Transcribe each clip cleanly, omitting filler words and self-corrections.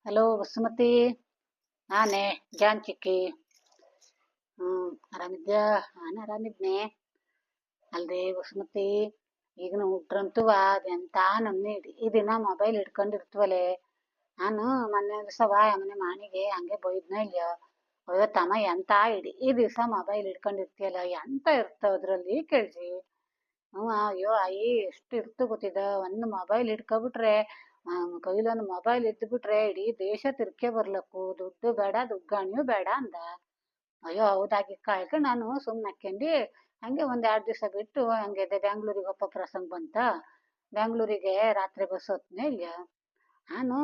Hello Vasumathi, ನಾನೇ John ಚಿಕ್ಕಿ. ಆರಾಮಿದ್ಯಾ? ನಾನು ಆರಾಮಿದ್ನೆ. ಅಲ್ದೆ ವಸುಮತಿ, ಈಗಿನ ಹುಟ್ರಂತೂ ಅದೆಂತ ನಮ್ನೆ ಈ ದಿನ ಮೊಬೈಲ್ ಹಿಡ್ಕೊಂಡಿರ್ತವಲೆ. ನಾನು ಮೊನ್ನೆ ದಿವಸ ಮನೆ ಮಾಣಿಗೆ ಹಂಗೆ ಬೈದ್ನ ಇಲ್ಯೋ. ಅಯ್ಯೋ ತಮ್ಮ, ಎಂತ ಈ ದಿವಸ ಮೊಬೈಲ್ ಹಿಡ್ಕೊಂಡಿರ್ತೀಯಲ್ಲ, ಎಂತ ಇರ್ತಾವ ಅದ್ರಲ್ಲಿ ಕೇಳ್ಸಿ. ಅಯ್ಯೋ ಅಯ್ಯಿ, ಎಷ್ಟು ಇರ್ತು ಗೊತ್ತಿದ. ಒಂದು ಮೊಬೈಲ್ ಹಿಡ್ಕೊಬಿಟ್ರೆ, ಕೈಲೊಂದು ಮೊಬೈಲ್ ಇದ್ಬಿಟ್ರೆ ಇಡೀ ದೇಶ ತಿರ್ಕೆ ಬರ್ಲಕ್ಕು. ದುಡ್ಡು ಬೇಡ, ದುಗ್ಗಾಣಿಯೂ ಬೇಡ ಅಂದ. ಅಯ್ಯೋ ಹೌದಾಗಿ ಕಾಯ್ಕ ನಾನು ಸುಮ್ನೆ ಹಾಕ್ಯಂಡು ಹಂಗೆ ಒಂದ್ 2 ದಿವಸ ಬಿಟ್ಟು ಹಂಗೆ ಬ್ಯಾಂಗ್ಳೂರಿಗೆ ಒಪ್ಪ ಪ್ರಸಂಗ ಬಂತ. ಬ್ಯಾಂಗ್ಳೂರಿಗೆ ರಾತ್ರಿ ಬಸ್ ಹೊತ್ನೇ ಇಲ್ಲ. ನಾನು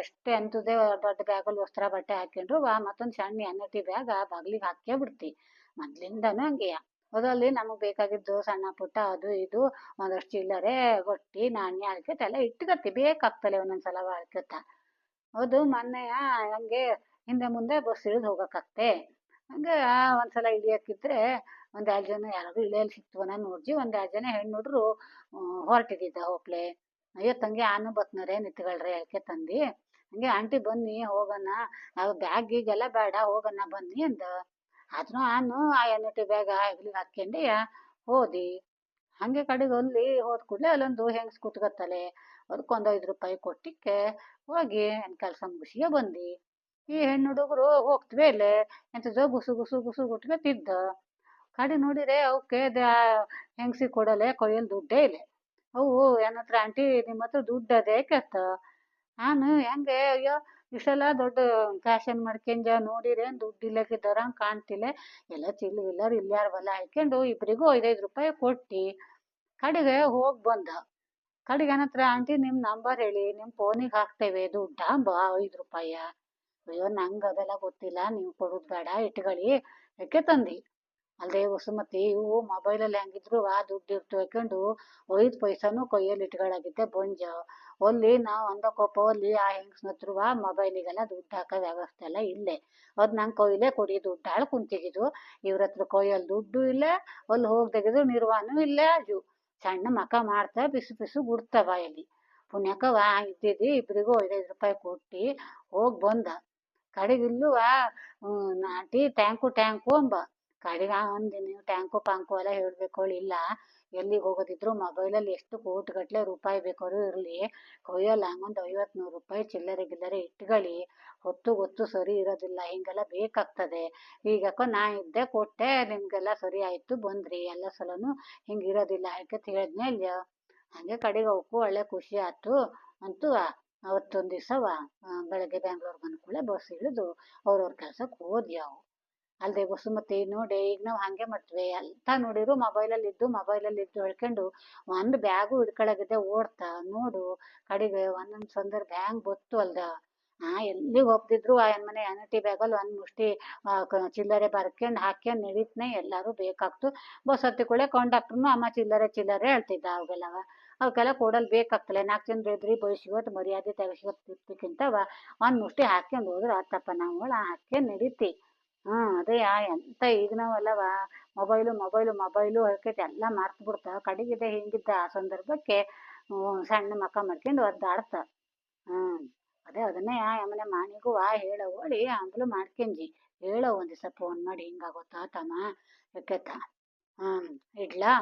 ಎಷ್ಟೇ ಅಂತದೇ ದೊಡ್ಡ ಬ್ಯಾಗಲ್ಲಿ ವಸ್ತ್ರ ಬಟ್ಟೆ ಹಾಕೊಂಡ್ರು ಮತ್ತೊಂದ್ ಸಣ್ಣ ಅನ್ನಟ್ಟಿ ಬ್ಯಾಗ್ ಬಾಗ್ಲಿಗೆ ಹಾಕೇ ಬಿಡ್ತಿ. ಮೊದ್ಲಿಂದಾನು ಹಂಗೆಯ. ಅದ್ರಲ್ಲಿ ನಮಗ್ ಬೇಕಾಗಿದ್ದು ಸಣ್ಣ ಪುಟ್ಟ ಅದು ಇದು ಒಂದಷ್ಟು ಚಿಲ್ಲರೆ ರೊಟ್ಟಿ ನಾಣ್ಯ ಅಳ್ಕೆತ ಎಲ್ಲ ಇಟ್ಕತ್ತಿ, ಬೇಕಾಗ್ತಲೆ ಒಂದೊಂದ್ಸಲ ಅಳ್ಕೆತ. ಹೌದು, ಮೊನ್ನೆಯ ಹಂಗೆ ಹಿಂದೆ ಮುಂದೆ ಬಸ್ ಇಳಿದು ಹೋಗಕ್ಕಾಗ್ತೆ. ಹಂಗೆ ಒಂದ್ಸಲ ಇಳಿಯಕ್ಕಿದ್ರೆ ಒಂದ್ 2 ಜನ ಯಾರಾದ್ರು ಇಳಿಯಲ್ ಸಿಕ್ತವನ ನೋಡ್ಜಿ, ಒಂದ್ 2 ಜನ ಹೆಣ್ಣು ಹುಡ್ರು ಹೊರಟಿದ್ದ ಹೋಪ್ಲೆ. ಅಯ್ಯೋ ತಂಗಿ, ಆನು ಬತ್ನರೆ ನಿತ್ಕೊಳ್ರಿ ಅಳ್ಕೆ ತಂದಿ. ಹಂಗೆ ಆಂಟಿ ಬನ್ನಿ ಹೋಗೋಣ, ನಾವು ಬ್ಯಾಗ್ ಗೀಗೆಲ್ಲ ಬೇಡ ಹೋಗೋಣ ಬನ್ನಿ ಅಂದ. ಆದ್ರೂ ನಾನು ಆ ಎಣ್ಣೆಟಿ ಬ್ಯಾಗ್ ಹೆಗ್ಲಿಗೆ ಹಾಕ್ಯಂಡೆ ಹೋದಿ. ಹಂಗೆ ಕಡೆಗೆ ಅಲ್ಲಿ ಹೋದ್ ಕೂಡ್ಲೆ ಅಲ್ಲೊಂದು ಹೆಂಗ್ಸ್ ಕೂತ್ಕತ್ತಲೆ. ಅದಕ್ಕೊಂದ್ 5 ರೂಪಾಯಿ ಕೊಟ್ಟಿಕ್ಕೆ ಹೋಗಿ ನನ್ ಕೆಲ್ಸ ಮುಗಿಸಿಯೇ ಬಂದಿ. ಈ ಹೆಣ್ಣು ಹುಡುಗರು ಹೋಗ್ತವೆ ಇಲ್ಲೇ ಎಂತದೋ ಗುಸು ಗುಸು ಗುಸು ಗುಟ್ಕತಿದ್ದ. ಕಡೆ ನೋಡಿರೆ ಅವಕ್ಕೆ ಹೆಂಗ್ಸಿ ಕೊಡಲೆ ಕೊಯ್ಯಲ್ಲಿ ದುಡ್ಡೇ ಇಲ್ಲ. ಅವು ಏನತ್ರ ಆಂಟಿ ನಿಮ್ಮ ಹತ್ರ ದುಡ್ಡು ಅದೇ ಕೆತ್ತ. ನಾನು ಹೆಂಗೆ ಅಯ್ಯೋ ಇಷ್ಟೆಲ್ಲ ದೊಡ್ಡ ಫ್ಯಾಷನ್ ಮಾಡ್ಕೊಂಡ ನೋಡಿರೇನ್ ದುಡ್ಡು ಇಲ್ಲಕ್ಕಿದ್ದಾರಂಗ್ ಕಾಣ್ತಿಲ್ಲ. ಎಲ್ಲ ಚಿಲ್ಲರ್ ಇಲ್ಲಾರ ಬಲ್ಲ ಹಾಕೊಂಡು ಇಬ್ರಿಗೂ 5 ರೂಪಾಯಿ ಕೊಟ್ಟಿ ಕಡೆಗೆ ಹೋಗ್ ಬಂದ. ಕಡೆಗೆ ಏನತ್ರ ಆಂಟಿ ನಿಮ್ ನಂಬರ್ ಹೇಳಿ, ನಿಮ್ ಫೋನಿಗೆ ಹಾಕ್ತೇವೆ ದುಡ್ಡ 5 ರೂಪಾಯಿ. ಅಯ್ಯೋ ನಂಗೆ ಅದೆಲ್ಲ ಗೊತ್ತಿಲ್ಲ, ನೀವು ಕೊಡುದು ಬೇಡ ಇಟ್ಕೊಳ್ಳಿ ಯಾಕೆ ತಂದಿ. ಅಲ್ದೆ ವಸುಮತಿ, ಇವು ಮೊಬೈಲಲ್ಲಿ ಹೆಂಗಿದ್ರು ದುಡ್ಡು ಇರ್ತು ಹಾಕೊಂಡು 5 ಪೈಸಾನು ಕೊಯ್ಯಲ್ಲಿ ಇಟ್ಗಳಾಗಿದ್ದೆ ಬಂಜ. ಅಲ್ಲಿ ನಾವು ಅಂದಕೋಪ ಅಲ್ಲಿ ಆ ಹೆಂಗ್ಸ್ನ ಹತ್ರ ಮೊಬೈಲಿಗೆಲ್ಲ ದುಡ್ಡು ಹಾಕೋ ವ್ಯವಸ್ಥೆ ಎಲ್ಲ ಇಲ್ಲೇ. ಅದ್ ನಂಗೆ ಕೊಯ್ಲೆ ಕೊಡಿ ದುಡ್ಡು ಹಾಳು ಕುಂತಿಗಿದು. ಇವ್ರ ಹತ್ರ ಕೊಯ್ಯಲ್ಲಿ ದುಡ್ಡು ಇಲ್ಲ, ಅಲ್ಲಿ ಹೋಗ್ದಾಗಿದ್ರು ನಿರ್ವಾನು ಇಲ್ಲ. ಸಣ್ಣ ಮಕ ಮಾಡ್ತಾ ಬಿಸು ಬಿಸು ಗುಡ್ತ ಬಾಯಲ್ಲಿ. ಪುಣ್ಯಕವ ಇದ್ದಿದ್ದಿ ಇಬ್ರಿಗೂ 5 ರೂಪಾಯಿ ಕೊಟ್ಟಿ ಹೋಗ್ ಬಂದ. ಕಡೆಗೆ ಇಲ್ಲೂ ಆಂಟಿ ಟ್ಯಾಂಕು ಟ್ಯಾಂಕು ಅಂಬ. ಕಡೆಗೆ ಅಂದಿ, ನೀವು ಟ್ಯಾಂಕು ಪಾಂಕು ಎಲ್ಲ ಹೇಳ್ಬೇಕು ಇಲ್ಲ. ಎಲ್ಲಿಗೆ ಹೋಗೋದಿದ್ರು ಮೊಬೈಲಲ್ಲಿ ಎಷ್ಟು ಕೋಟಿಗಟ್ಲೆ ರೂಪಾಯಿ ಬೇಕಾದ್ರು ಇರಲಿ, ಕೊಯ್ಯಲ್ಲ ಹಂಗೊಂದು 50-100 ರೂಪಾಯಿ ಚಿಲ್ಲರೆ ಗಿಲ್ಲರೆ ಇಟ್ಕೊಳ್ಳಿ. ಹೊತ್ತು ಗೊತ್ತು ಸರಿ ಇರೋದಿಲ್ಲ, ಹಿಂಗೆಲ್ಲ ಬೇಕಾಗ್ತದೆ. ಈಗಕ್ಕೋ ನಾ ಇದ್ದೆ ಕೊಟ್ಟೆ, ನಿಮ್ಗೆಲ್ಲ ಸರಿ ಆಯ್ತು ಬಂದ್ರಿ. ಎಲ್ಲ ಸಲನು ಹಿಂಗಿರೋದಿಲ್ಲ ಯಾಕೆ ಹೇಳಿದ್ನೇ ಇಲ್ಲ. ಹಂಗೆ ಕಡೆಗೆ ಅವಕ್ಕೂ ಒಳ್ಳೆ ಖುಷಿ ಆಯ್ತು. ಅಂತೂ ಅವತ್ತೊಂದ್ ದಿವಸವ ಬೆಳಗ್ಗೆ ಬ್ಯಾಂಗ್ಳೂರ್ ಬಂದ ಕೂಡಲೇ ಬಸ್ ಇಳಿದು ಅವ್ರವ್ರ ಕೆಲ್ಸಕ್ಕೆ ಹೋದ್ಯಾವು. ಅಲ್ದೆ ವಸುಮತಿ ನೋಡಿ, ಈಗ ನಾವು ಹಂಗೆ ಮಾಡ್ತೀವಿ, ಎಂತ ನೋಡಿದ್ರು ಮೊಬೈಲಲ್ಲಿ ಇದ್ದು ಹೇಳ್ಕೊಂಡು ಒಂದು ಬ್ಯಾಗು ಹಿಡ್ಕೊಳಗಿದ್ದೆ ಓಡ್ತಾ ನೋಡು. ಕಡೆಗೆ ಒಂದೊಂದ್ ಸಂದರ್ಭ ಬ್ಯಾಂಗ್ ಬತ್ತು ಅಲ್ದ. ಎಲ್ಲಿಗೆ ಹೋಗ್ತಿದ್ರು ಮನೆ ಅನಟಿ ಬ್ಯಾಗಲ್ಲಿ ಒಂದ್ ಮುಷ್ಟಿ ಚಿಲ್ಲರೆ ಬರ್ಕೊಂಡ್ ಹಾಕ್ಯಂಡ್ ನಡೀತ್ನೆ. ಎಲ್ಲಾರು ಬೇಕಾಗ್ತು. ಬಸ್ ಹತ್ತಿ ಕೂಡಲೇ ಕಂಡಕ್ಟರ್ನು ಅಮ್ಮ ಚಿಲ್ಲರೆ ಚಿಲ್ಲರೆ ಹೇಳ್ತಿದ್ದ. ಅವಾಗೆಲ್ಲವ ಅವಕ್ಕೆಲ್ಲ ಕೊಡಲ್ ಬೇಕಾಗ್ತಲೆ. 4 ಜನ ಎದ್ರಿ ಬಯಸಿವತ್ ಮರ್ಯಾದೆ ತೆಗಿಸಿವತ್ ತಿಕ್ಕಿಂತವ ಒಂದ್ ಮುಷ್ಟಿ ಹಾಕ್ಯಂಡ್ ಹೋದ್ರ ಆತಪ್ಪ, ನಾವು ಹಾಕ್ಯಂಡ್ ನಡೀತಿ. ಅದೇ ಎಂತ ಈಗ ನಾವಲ್ಲವ ಮೊಬೈಲು ಮೊಬೈಲು ಮೊಬೈಲು ಹೇಳ್ಕೈತಿ ಎಲ್ಲ ಮರ್ತ್ ಬಿಡ್ತ. ಕಡೆಗಿದೆ ಹಿಂಗಿದ್ದ ಆ ಸಂದರ್ಭಕ್ಕೆ ಸಣ್ಣ ಮಕ್ಕ ಮಾಡ್ಕೊಂಡು ಒದ್ದಾಡ್ತ. ಹ್ಮ್ ಅದೇ ಅದನ್ನೇ ಆಮನೆ ಮಾಣಿಗೂ ಹೇಳೋ ಓಡಿ ಹಂಗಲು ಮಾಡ್ಕೊಂಜಿ. ಹೇಳೋ ಒಂದ್ ದಿವಸ ಫೋನ್ ಮಾಡಿ ಹಿಂಗಾಗೋತಾ ತಮ್ಮ ಯಾಕೆತ್ತ. ಇಡ್ಲಾ.